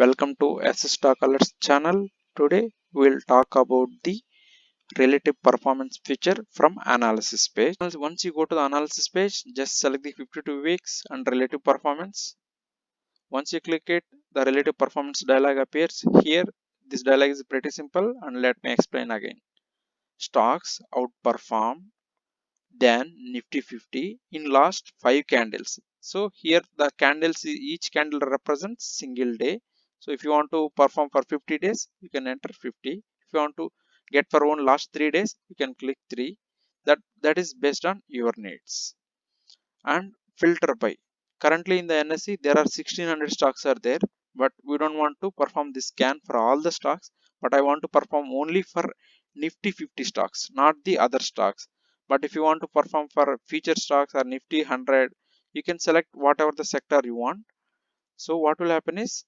Welcome to SS Stock Alerts channel. Today we'll talk about the relative performance feature from analysis page. Once you go to the analysis page, just select the 52 weeks and relative performance. Once you click it, the relative performance dialog appears. Here, this dialog is pretty simple and let me explain again. Stocks outperform than Nifty 50 in last 5 candles. So here the candles, each candle represents single day. So if you want to perform for 50 days, you can enter 50. If you want to get for one last 3 days, you can click 3. That is based on your needs. And filter by. Currently in the NSE there are 1600 stocks are there, but we don't want to perform this scan for all the stocks, but I want to perform only for Nifty 50 stocks, not the other stocks. But if you want to perform for feature stocks or Nifty 100, you can select whatever the sector you want. So what will happen is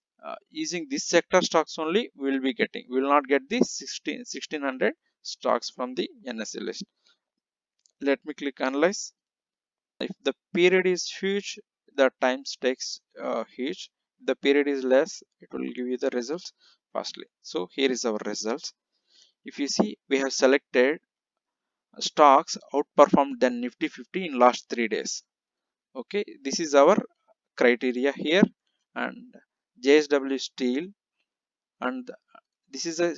using this sector stocks only we will not get the 1600 stocks from the NSE list. Let me click analyze. If the period is huge, the time takes huge. If the period is less, it will give you the results fastly. So here is our results. If you see, we have selected stocks outperformed than Nifty 50 in last 3 days. Okay, this is our criteria here, and JSW Steel, and this is a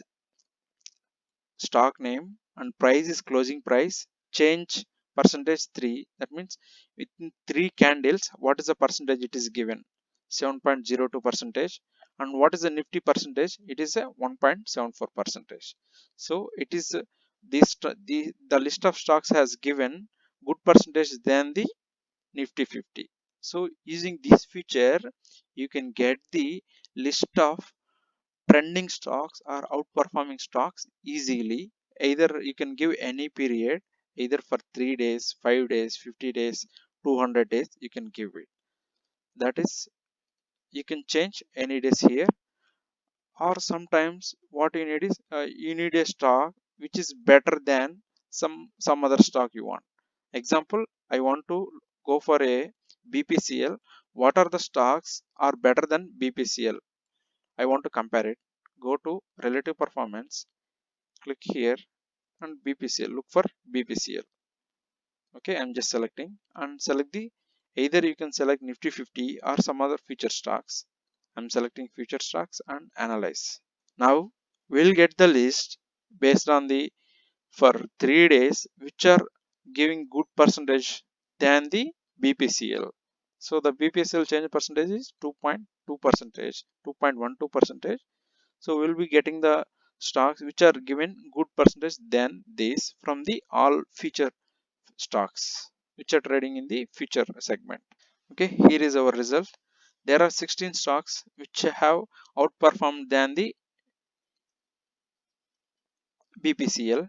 stock name, and price is closing price, change percentage 3. That means within 3 candles what is the percentage it is given, 7.02 percentage. And what is the Nifty percentage? It is a 1.74 percentage. So it is the list of stocks has given good percentage than the Nifty 50. So using this feature you can get the list of trending stocks or outperforming stocks easily. Either you can give any period, either for 3 days, 5 days, 50 days, 200 days, you can give it. That is, you can change any days here. Or sometimes what you need is you need a stock which is better than some other stock you want. Example, I want to go for a BPCL. What are the stocks are better than BPCL? I want to compare it. Go to relative performance, click here, and BPCL, look for BPCL. Okay, I'm just selecting and select the, either you can select Nifty 50 or some other future stocks. I'm selecting future stocks and analyze. Now we'll get the list based on the, for 3 days which are giving good percentage than the BPCL. So the BPCL change percentage is 2.2 percentage, 2.12 percentage. So we'll be getting the stocks which are given good percentage than this from the all feature stocks which are trading in the feature segment. Okay, here is our result. There are 16 stocks which have outperformed than the BPCL.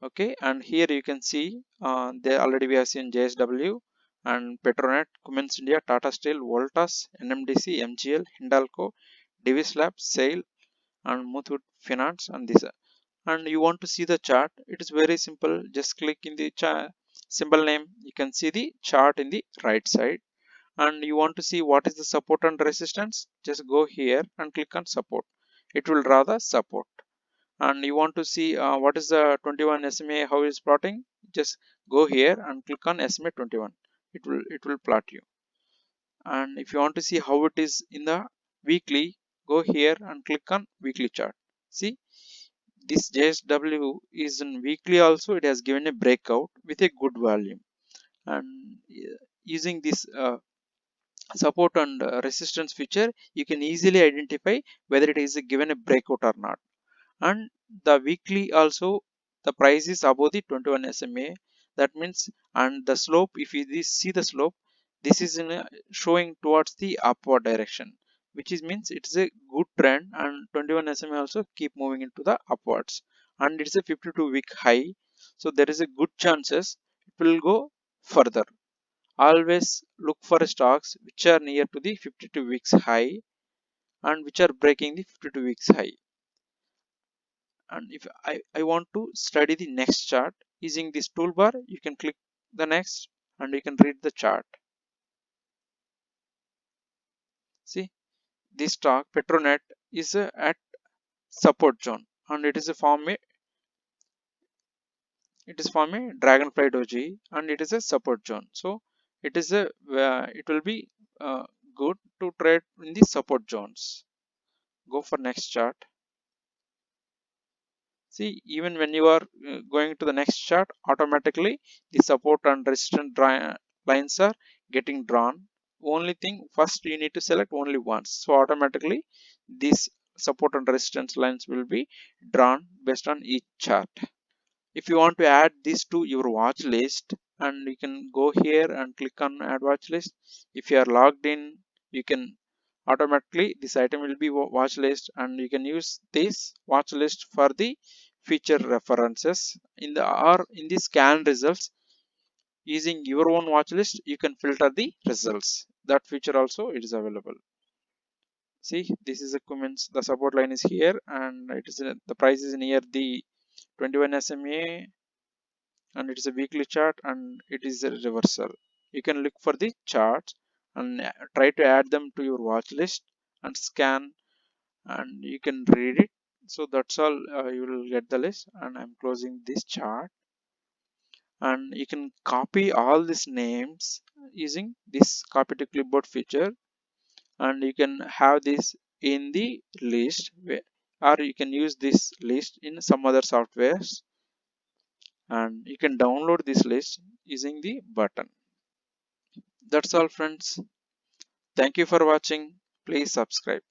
Okay, and here you can see they already we have seen JSW and Petronet, Cummins India, Tata Steel, Voltas, NMDC, MGL, Hindalco, Divis Labs, SAIL, and Muthoot Finance, and this. And you want to see the chart, it is very simple. Just click in the symbol name, you can see the chart in the right side. And you want to see what is the support and resistance, just go here and click on support. It will draw the support. And you want to see what is the 21 SMA, how is plotting, just go here and click on SMA 21. It will plot you. And if you want to see how it is in the weekly, go here and click on weekly chart. See, this JSW is in weekly also, it has given a breakout with a good volume. And using this support and resistance feature, you can easily identify whether it is given a breakout or not. And the weekly also, the price is above the 21 SMA. That means, and the slope, if you see the slope, this is in showing towards the upward direction, which is means it's a good trend, and 21 SMA also keep moving into the upwards, and it's a 52-week high. So there is a good chances it will go further. Always look for stocks which are near to the 52 weeks high and which are breaking the 52 weeks high. And if I want to study the next chart using this toolbar, you can click the next and you can read the chart. See, this stock Petronet is at support zone, and it is from a dragonfly doji, and it is a support zone. So it is a it will be good to trade in the support zones. Go for next chart. See, even when you are going to the next chart, automatically the support and resistance lines are getting drawn. Only thing, first you need to select only once. So automatically these support and resistance lines will be drawn based on each chart. If you want to add this to your watch list, and you can go here and click on add watch list. If you are logged in, you can automatically this item will be watch list, and you can use this watch list for the future references in the or in the scan results. Using your own watch list, you can filter the results. That feature also it is available. See, this is a comments, the support line is here, and it is the price is near the 21 SMA, and it is a weekly chart, and it is a reversal. You can look for the charts and try to add them to your watch list and scan, and you can read it. So that's all. You will get the list, and I'm closing this chart, and you can copy all these names using this copy to clipboard feature, and you can have this in the list, or you can use this list in some other softwares, and you can download this list using the button. That's all, friends. Thank you for watching. Please subscribe.